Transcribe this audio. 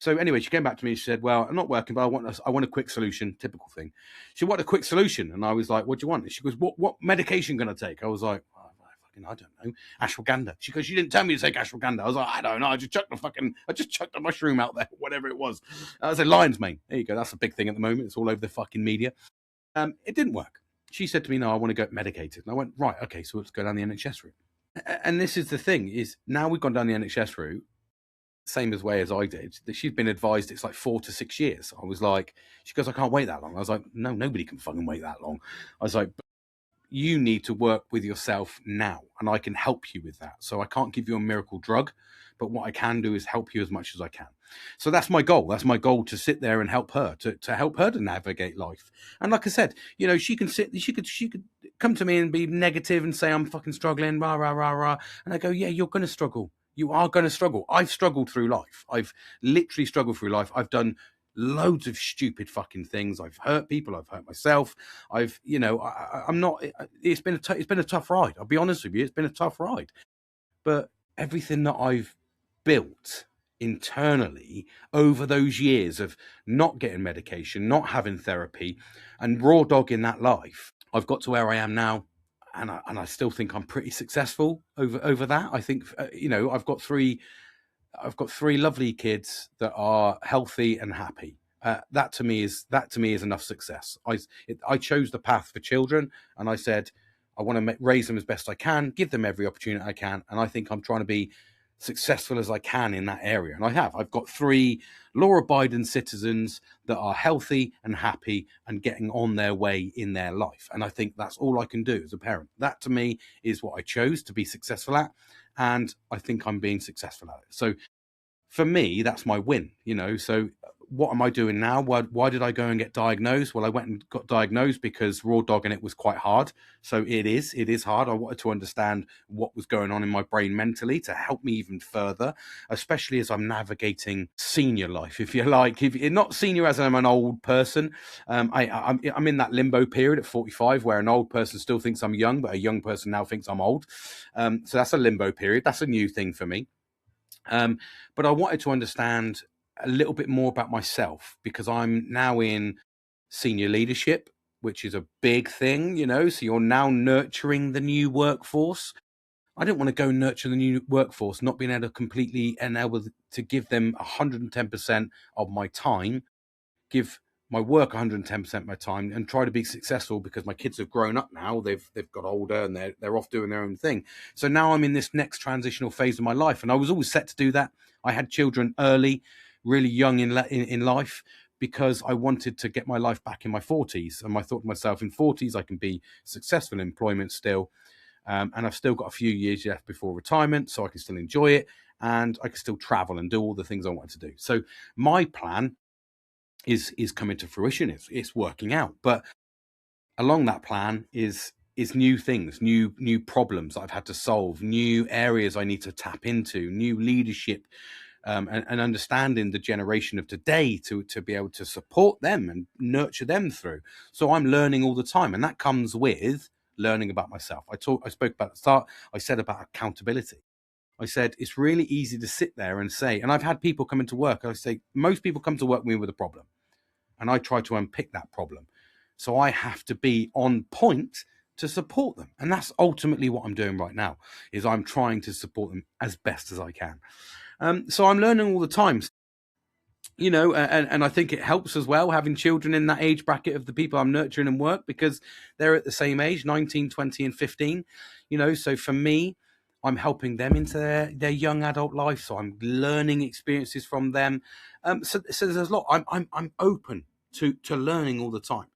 So anyway, she came back to me. She said, "Well, I'm not working, but I want a quick solution." Typical thing. She said, "What a quick solution?" And I was like, "What do you want?" And she goes, "What medication going to take?" I was like, "Oh, I don't know, ashwagandha." She goes, "You didn't tell me to take ashwagandha." I was like, "I don't know. I just chucked the mushroom out there, whatever it was." I said, "Lion's mane." There you go. That's a big thing at the moment. It's all over the fucking media. It didn't work. She said to me, "No, I want to get medicated." And I went, "Right, okay, so let's go down the NHS route." And this is the thing: is now we've gone down the NHS route, same as way as I did, that she's been advised it's like 4 to 6 years. I was like, she goes, "I can't wait that long." I was like, "No, nobody can fucking wait that long." I was like, "You need to work with yourself now, and I can help you with that. So I can't give you a miracle drug, but what I can do is help you as much as I can." So that's my goal. That's my goal, to sit there and help her, to help her to navigate life. And like I said, she could come to me and be negative and say I'm fucking struggling, rah rah rah rah, and I go, "Yeah, you're going to struggle. You are going to struggle. I've struggled through life. I've literally struggled through life. I've done loads of stupid fucking things. I've hurt people. I've hurt myself. I'm not. It's been a tough ride. I'll be honest with you. It's been a tough ride. But everything that I've built internally over those years of not getting medication, not having therapy, and raw dogging that life, I've got to where I am now. And I still think I'm pretty successful over that. I think I've got three lovely kids that are healthy and happy. That to me is enough success. I chose the path for children, and I said I want to raise them as best I can, give them every opportunity I can, and I think I'm trying to be successful as I can in that area. And I have. I've got three law-abiding citizens that are healthy and happy and getting on their way in their life. And I think that's all I can do as a parent. That to me is what I chose to be successful at, and I think I'm being successful at it. So for me, that's my win, So what am I doing now? Why did I go and get diagnosed? Well, I went and got diagnosed because raw dogging it was quite hard. So it is hard. I wanted to understand what was going on in my brain mentally to help me even further, especially as I'm navigating senior life, if you like. If you're not senior as I'm an old person, I'm in that limbo period at 45 where an old person still thinks I'm young, but a young person now thinks I'm old. So that's a limbo period. That's a new thing for me. But I wanted to understand a little bit more about myself because I'm now in senior leadership, which is a big thing, so you're now nurturing the new workforce. I didn't want to go nurture the new workforce, not being able to completely and able to give them 110% of my time, give my work 110% of my time, and try to be successful because my kids have grown up now. They've got older and they're off doing their own thing. So now I'm in this next transitional phase of my life, and I was always set to do that. I had children early, really young in life, because I wanted to get my life back in my 40s. And I thought to myself, in 40s, I can be successful in employment still. And I've still got a few years left before retirement, so I can still enjoy it. And I can still travel and do all the things I want to do. So my plan is coming to fruition. It's working out. But along that plan is new things, new problems that I've had to solve, new areas I need to tap into, new leadership, and understanding the generation of today to be able to support them and nurture them through. So I'm learning all the time, and that comes with learning about myself. I spoke about at the start. I said about accountability. I said it's really easy to sit there and say, and I've had people come into work. I say most people come to work with me with a problem, and I try to unpick that problem. So I have to be on point to support them. And that's ultimately what I'm doing right now, is I'm trying to support them as best as I can. So I'm learning all the time, and I think it helps as well having children in that age bracket of the people I'm nurturing and work, because they're at the same age, 19, 20 and 15, so for me, I'm helping them into their young adult life. So I'm learning experiences from them. So there's a lot. I'm open to learning all the time.